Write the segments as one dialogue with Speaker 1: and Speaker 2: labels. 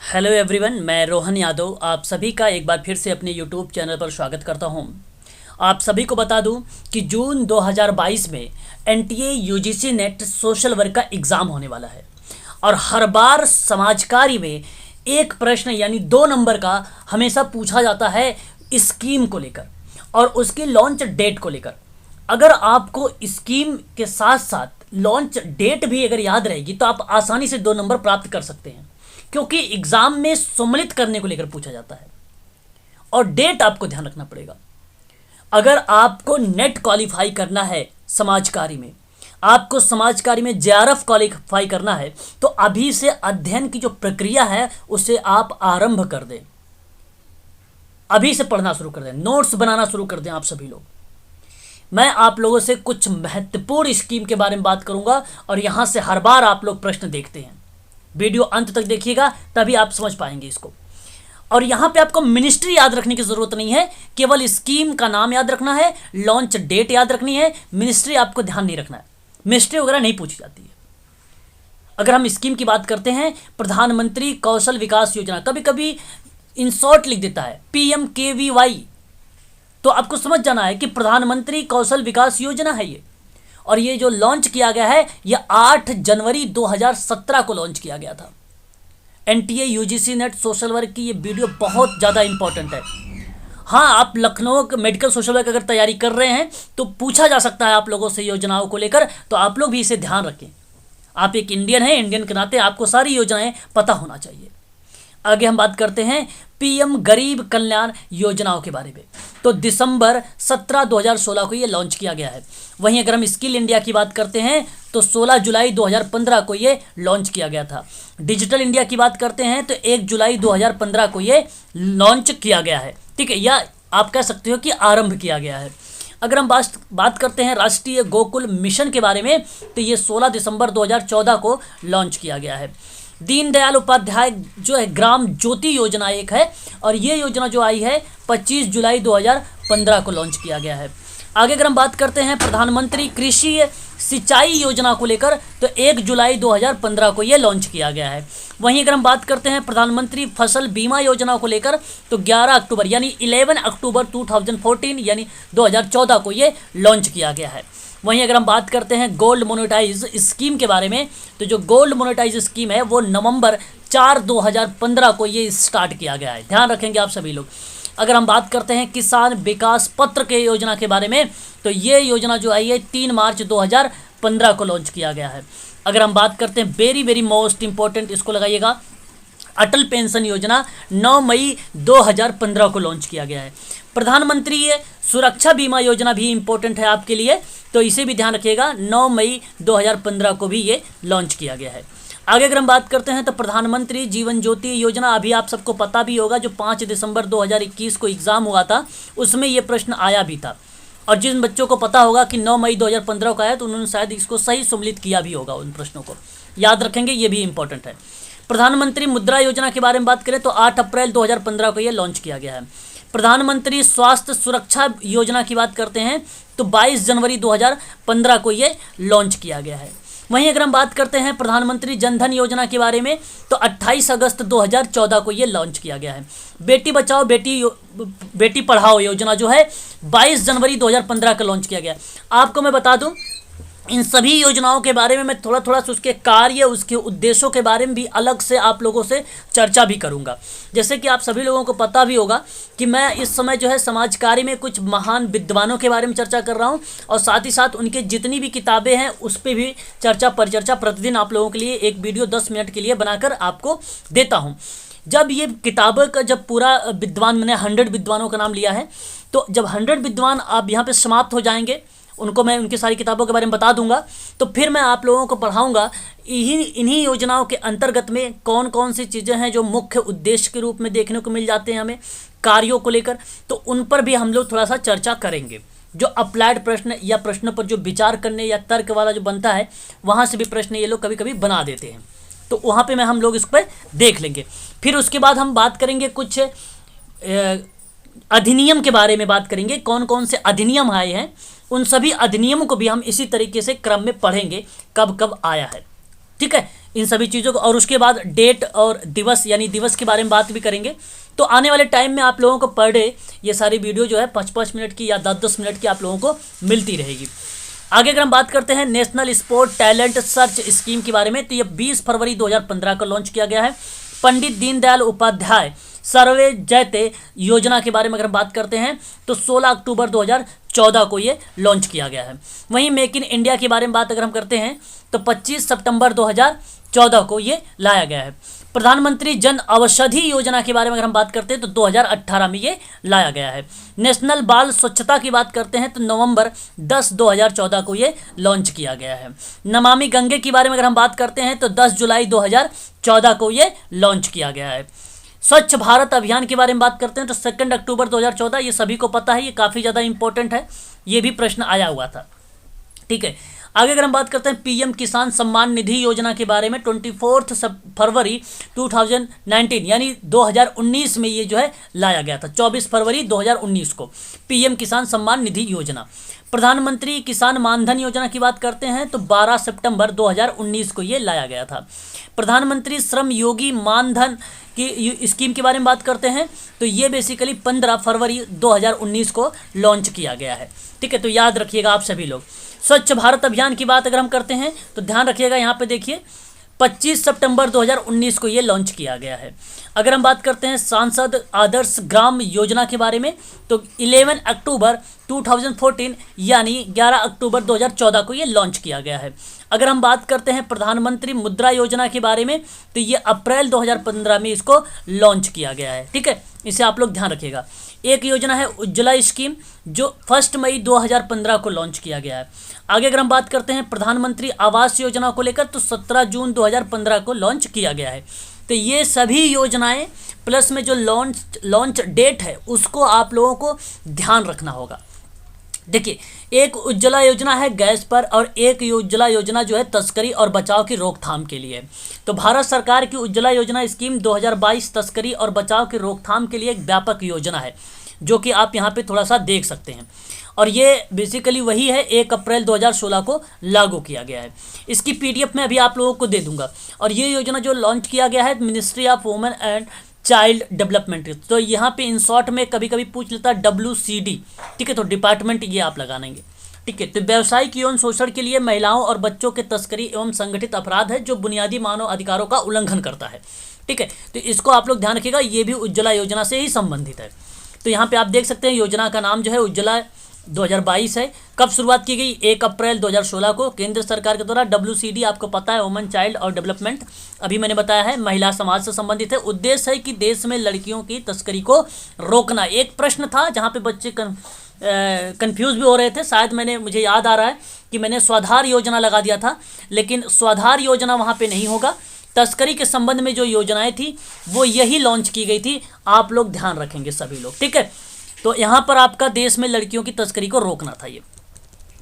Speaker 1: Hello everyone, मैं रोहन यादव आप सभी का एक बार फिर से अपने यूट्यूब चैनल पर स्वागत करता हूं। आप सभी को बता दूं कि जून 2022 में NTA UGC net social work का एग्ज़ाम होने वाला है और हर बार समाजकार्य में एक प्रश्न यानी 2 नंबर का हमेशा पूछा जाता है स्कीम को लेकर और उसकी लॉन्च डेट को लेकर। अगर आपको स्कीम के साथ साथ लॉन्च डेट भी अगर याद रहेगी तो आप आसानी से 2 नंबर प्राप्त कर सकते हैं, क्योंकि एग्जाम में सम्मिलित करने को लेकर पूछा जाता है। और डेट आपको ध्यान रखना पड़ेगा। अगर आपको नेट क्वालिफाई करना है समाजकारी में, आपको समाजकारी में जेआरएफ क्वालिफाई करना है, तो अभी से अध्ययन की जो प्रक्रिया है उसे आप आरंभ कर दें। अभी से पढ़ना शुरू कर दें, नोट्स बनाना शुरू कर दें आप सभी लोग। मैं आप लोगों से कुछ महत्वपूर्ण स्कीम के बारे में बात करूंगा और यहां से हर बार आप लोग प्रश्न देखते हैं। वीडियो अंत तक देखिएगा तभी आप समझ पाएंगे इसको। और यहाँ पे आपको मिनिस्ट्री याद रखने की ज़रूरत नहीं है, केवल स्कीम का नाम याद रखना है, लॉन्च डेट याद रखनी है। मिनिस्ट्री आपको ध्यान नहीं रखना है, मिनिस्ट्री वगैरह नहीं पूछी जाती है। अगर हम स्कीम की बात करते हैं, प्रधानमंत्री कौशल विकास योजना, कभी कभी इन शॉर्ट लिख देता है PMKVY, तो आपको समझ जाना है कि प्रधानमंत्री कौशल विकास योजना है ये। और ये जो लॉन्च किया गया है ये 8 जनवरी 2017 को लॉन्च किया गया था। NTA UGC net social work की ये वीडियो बहुत ज़्यादा इंपॉर्टेंट है। हाँ, आप लखनऊ मेडिकल सोशल वर्क अगर तैयारी कर रहे हैं तो पूछा जा सकता है आप लोगों से योजनाओं को लेकर, तो आप लोग भी इसे ध्यान रखें। आप एक इंडियन हैं, इंडियन के नाते आपको सारी योजनाएं पता होना चाहिए। आगे हम बात करते हैं पीएम गरीब कल्याण योजनाओं के बारे में। तो दिसंबर 17 2016 को ये लॉन्च किया गया है। वहीं अगर हम स्किल इंडिया की बात करते हैं तो 16 जुलाई 2015 को ये लॉन्च किया गया था। डिजिटल इंडिया की बात करते हैं तो 1 जुलाई 2015 को ये लॉन्च किया गया है। ठीक है, या आप कह सकते हो कि आरंभ किया गया है। अगर हम बात करते हैं राष्ट्रीय गोकुल मिशन के बारे में तो ये 16 दिसंबर 2014 को लॉन्च किया गया है। दीनदयाल उपाध्याय जो है ग्राम ज्योति योजना एक है और ये योजना जो आई है 25 जुलाई 2015 को लॉन्च किया गया है। आगे अगर हम बात करते हैं प्रधानमंत्री कृषि सिंचाई योजना को लेकर तो 1 जुलाई 2015 को ये लॉन्च किया गया है। वहीं अगर हम बात करते हैं प्रधानमंत्री फसल बीमा योजना को लेकर तो 11 अक्टूबर यानी 11 अक्टूबर 2014 यानी 2014 को ये लॉन्च किया गया है। वहीं अगर हम बात करते हैं गोल्ड मोनेटाइज स्कीम के बारे में तो जो गोल्ड मोनेटाइज स्कीम है वो नवंबर 4 2015 को ये स्टार्ट किया गया है। ध्यान रखेंगे आप सभी लोग। अगर हम बात करते हैं किसान विकास पत्र के योजना के बारे में तो ये योजना जो आई है 3 मार्च 2015 को लॉन्च किया गया है। अगर हम बात करते हैं वेरी वेरी मोस्ट इंपॉर्टेंट, इसको लगाइएगा, अटल पेंशन योजना 9 मई 2015 को लॉन्च किया गया है। प्रधानमंत्री सुरक्षा बीमा योजना भी इंपॉर्टेंट है आपके लिए, तो इसे भी ध्यान रखिएगा, 9 मई 2015 को भी ये लॉन्च किया गया है। आगे अगर हम बात करते हैं तो प्रधानमंत्री जीवन ज्योति योजना, अभी आप सबको पता भी होगा, जो 5 दिसंबर 2021 को एग्ज़ाम हुआ था उसमें ये प्रश्न आया भी था। और जिन बच्चों को पता होगा कि 9 मई 2015 को आया तो उन्होंने शायद इसको सही सम्मिलित किया भी होगा, उन प्रश्नों को याद रखेंगे, ये भी इंपॉर्टेंट है। प्रधानमंत्री मुद्रा योजना के बारे में बात करें तो 8 अप्रैल 2015 को ये लॉन्च किया गया है। प्रधानमंत्री स्वास्थ्य सुरक्षा योजना की बात करते हैं तो 22 जनवरी 2015 को ये लॉन्च किया गया है। वहीं अगर हम बात करते हैं प्रधानमंत्री जनधन योजना के बारे में तो 28 अगस्त 2014 को ये लॉन्च किया गया है। बेटी बचाओ बेटी पढ़ाओ योजना जो है 22 जनवरी 2015 का लॉन्च किया गया। आपको मैं बता दूं इन सभी योजनाओं के बारे में मैं थोड़ा थोड़ा सा उसके कार्य, उसके उद्देश्यों के बारे में भी अलग से आप लोगों से चर्चा भी करूंगा। जैसे कि आप सभी लोगों को पता भी होगा कि मैं इस समय जो है समाज कार्य में कुछ महान विद्वानों के बारे में चर्चा कर रहा हूं और साथ ही साथ उनके जितनी भी किताबें हैं उस पर भी परिचर्चा प्रतिदिन आप लोगों के लिए एक वीडियो 10 मिनट के लिए बनाकर आपको देता हूँ। जब ये किताबों का जब पूरा विद्वान, मैंने 100 विद्वानों का नाम लिया है, तो जब 100 विद्वान आप यहाँ पर समाप्त हो जाएंगे, उनको मैं उनकी सारी किताबों के बारे में बता दूंगा, तो फिर मैं आप लोगों को पढ़ाऊंगा इन्हीं योजनाओं के अंतर्गत में कौन कौन सी चीज़ें हैं जो मुख्य उद्देश्य के रूप में देखने को मिल जाते हैं हमें कार्यों को लेकर, तो उन पर भी हम लोग थोड़ा सा चर्चा करेंगे। जो अप्लाइड प्रश्न या प्रश्नों पर जो विचार करने या तर्क वाला जो बनता है वहाँ से भी प्रश्न ये लोग कभी कभी बना देते हैं, तो वहाँ पर हम लोग इस पर देख लेंगे। फिर उसके बाद हम बात करेंगे कुछ अधिनियम के बारे में, बात करेंगे कौन कौन से अधिनियम आए हैं, उन सभी अधिनियमों को भी हम इसी तरीके से क्रम में पढ़ेंगे कब कब आया है। ठीक है, इन सभी चीज़ों को, और उसके बाद डेट और दिवस यानी दिवस के बारे में बात भी करेंगे। तो आने वाले टाइम में आप लोगों को पर डे ये सारी वीडियो जो है 5-5 मिनट की या 10-10 मिनट की आप लोगों को मिलती रहेगी। आगे अगर हम बात करते हैं national sport talent search scheme के बारे में, तो ये 20 फरवरी 2015 को लॉन्च किया गया है। पंडित दीनदयाल उपाध्याय सर्वे जयते योजना के बारे में अगर बात करते हैं तो 16 अक्टूबर 2014 को ये लॉन्च किया गया है। वहीं मेक इन इंडिया के बारे में बात अगर हम करते हैं तो 25 सितंबर 2014 को ये लाया गया है। प्रधानमंत्री जन औषधि योजना के बारे में अगर हम बात करते हैं तो 2018 में ये लाया गया है। नेशनल बाल स्वच्छता की बात करते हैं तो नवंबर 10 2014 को ये लॉन्च किया गया है। नमामि गंगे के बारे में अगर हम बात करते हैं तो 10 जुलाई 2014 को ये लॉन्च किया गया है। स्वच्छ भारत अभियान के बारे में बात करते हैं तो 2 अक्टूबर 2014, ये सभी को पता है, ये काफ़ी ज़्यादा इंपॉर्टेंट है, ये भी प्रश्न आया हुआ था। ठीक है, आगे अगर हम बात करते हैं पीएम किसान सम्मान निधि योजना के बारे में 24 फरवरी 2019 यानी 2019 में ये जो है लाया गया था। 24 फरवरी 2019 को पीएम किसान सम्मान निधि योजना। प्रधानमंत्री किसान मानधन योजना की बात करते हैं तो 12 सितंबर 2019 को ये लाया गया था। प्रधानमंत्री श्रम योगी मानधन की स्कीम के बारे में बात करते हैं तो ये बेसिकली 15 फरवरी 2019 को लॉन्च किया गया है। ठीक है, तो याद रखिएगा आप सभी लोग। स्वच्छ भारत अभियान की बात अगर हम करते हैं तो ध्यान रखिएगा, यहाँ पे देखिए 25 सितंबर 2019 को ये लॉन्च किया गया है। अगर हम बात करते हैं सांसद आदर्श ग्राम योजना के बारे में तो 11 अक्टूबर 2014 यानी 11 अक्टूबर 2014 को ये लॉन्च किया गया है। अगर हम बात करते हैं प्रधानमंत्री मुद्रा योजना के बारे में तो ये अप्रैल 2015 में इसको लॉन्च किया गया है। ठीक है, इसे आप लोग ध्यान रखिएगा। एक योजना है उज्ज्वला स्कीम जो 1 मई 2015 को लॉन्च किया गया है। आगे अगर हम बात करते हैं प्रधानमंत्री आवास योजना को लेकर तो 17 जून 2015 को लॉन्च किया गया है। तो ये सभी योजनाएं प्लस में जो लॉन्च डेट है उसको आप लोगों को ध्यान रखना होगा। देखिए, एक उज्ज्वला योजना है गैस पर और एक उज्ज्वला योजना जो है तस्करी और बचाव की रोकथाम के लिए। तो भारत सरकार की उज्ज्वला योजना स्कीम 2022 तस्करी और बचाव की रोकथाम के लिए एक व्यापक योजना है जो कि आप यहाँ पे थोड़ा सा देख सकते हैं, और ये बेसिकली वही है 1 अप्रैल 2016 को लागू किया गया है। इसकी पीडीएफ में अभी आप लोगों को दे दूंगा। और ये योजना जो लॉन्च किया गया है ministry of women and child development, तो यहाँ पे इन शॉर्ट में कभी कभी पूछ लेता है WCD। ठीक है, तो डिपार्टमेंट ये आप लगाएंगे। ठीक है, तो व्यावसायिक यौन शोषण के लिए महिलाओं और बच्चों के तस्करी एवं संगठित अपराध है जो बुनियादी मानव अधिकारों का उल्लंघन करता है। ठीक है, तो इसको आप लोग ध्यान रखिएगा, ये भी उज्ज्वला योजना से ही संबंधित है। तो यहाँ पे आप देख सकते हैं योजना का नाम जो है उज्ज्वला 2022 है। कब शुरुआत की गई? 1 अप्रैल 2016 को केंद्र सरकार के द्वारा। WCD आपको पता है वुमेन चाइल्ड और डेवलपमेंट, अभी मैंने बताया है महिला समाज से संबंधित है। उद्देश्य है कि देश में लड़कियों की तस्करी को रोकना। एक प्रश्न था जहाँ पे बच्चे कंफ्यूज भी हो रहे थे, शायद मुझे याद आ रहा है कि मैंने स्वाधार योजना लगा दिया था, लेकिन स्वाधार योजना वहाँ पे नहीं होगा। तस्करी के संबंध में जो योजनाएं थी वो यही लॉन्च की गई थी, आप लोग ध्यान रखेंगे सभी लोग। ठीक है, तो यहाँ पर आपका देश में लड़कियों की तस्करी को रोकना था। ये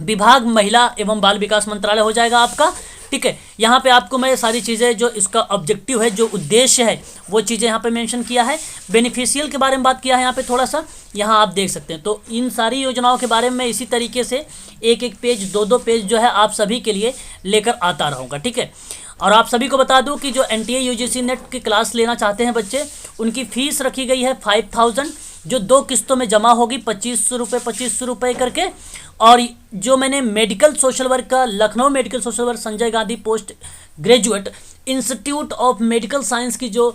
Speaker 1: विभाग महिला एवं बाल विकास मंत्रालय हो जाएगा आपका। ठीक है, यहाँ पे आपको मैं सारी चीज़ें जो इसका ऑब्जेक्टिव है, जो उद्देश्य है, वो चीज़ें यहाँ पे मेंशन किया है। बेनिफिशियल के बारे में बात किया है यहाँ पे थोड़ा सा, यहाँ आप देख सकते हैं। तो इन सारी योजनाओं के बारे में इसी तरीके से एक एक पेज 2-2 पेज जो है आप सभी के लिए लेकर आता रहूँगा। ठीक है, और आप सभी को बता दूं कि जो NTA UGC नेट की क्लास लेना चाहते हैं बच्चे, उनकी फ़ीस रखी गई है 5000 जो 2 किस्तों में जमा होगी, 2500 रुपये करके। और जो मैंने मेडिकल सोशल वर्क का Lucknow medical social work Sanjay Gandhi post graduate institute of medical science की जो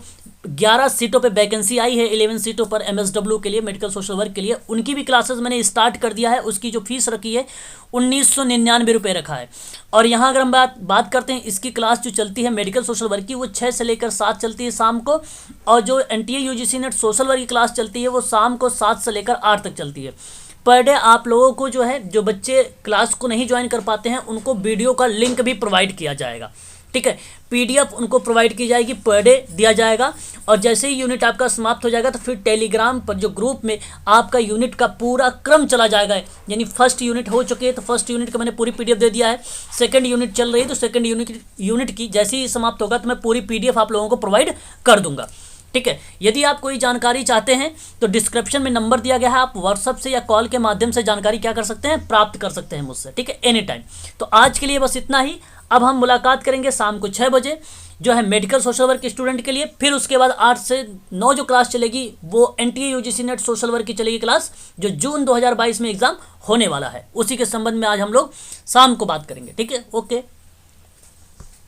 Speaker 1: 11 सीटों पे वैकेंसी आई है, 11 सीटों पर MSW के लिए मेडिकल सोशल वर्क के लिए, उनकी भी क्लासेस मैंने स्टार्ट कर दिया है। उसकी जो फीस रखी है 1999 रुपये रखा है। और यहाँ अगर हम बात करते हैं इसकी क्लास जो चलती है मेडिकल सोशल वर्क की, वो 6 से लेकर 7 चलती है शाम को। और जो NTA UGC net social work की क्लास चलती है वो शाम को 7 से लेकर 8 तक चलती है। पर डे आप लोगों को जो है, जो बच्चे क्लास को नहीं ज्वाइन कर पाते हैं उनको वीडियो का लिंक भी प्रोवाइड किया जाएगा। ठीक है, PDF उनको प्रोवाइड की जाएगी, पर डे दिया जाएगा। और जैसे ही यूनिट आपका समाप्त हो जाएगा तो फिर टेलीग्राम पर जो ग्रुप में आपका यूनिट का पूरा क्रम चला जाएगा। यानी फर्स्ट यूनिट हो चुकी है तो फर्स्ट यूनिट का मैंने पूरी PDF दे दिया है। सेकंड यूनिट चल रही है तो सेकंड यूनिट की जैसे ही समाप्त होगा तो मैं पूरी PDF आप लोगों को प्रोवाइड कर दूंगा। ठीक है, यदि आप कोई जानकारी चाहते हैं तो डिस्क्रिप्शन में नंबर दिया गया है, आप व्हाट्सअप से या कॉल के माध्यम से जानकारी क्या कर सकते हैं, प्राप्त कर सकते हैं मुझसे। ठीक है, एनी टाइम। तो आज के लिए बस इतना ही। अब हम मुलाकात करेंगे शाम को 6 बजे जो है मेडिकल सोशल वर्क स्टूडेंट के लिए। फिर उसके बाद 8 से 9 जो क्लास चलेगी वो NTA UGC net social work की चलेगी क्लास, जो जून 2022 में एग्जाम होने वाला है। उसी के संबंध में आज हम लोग शाम को बात करेंगे। ठीक है, ओके।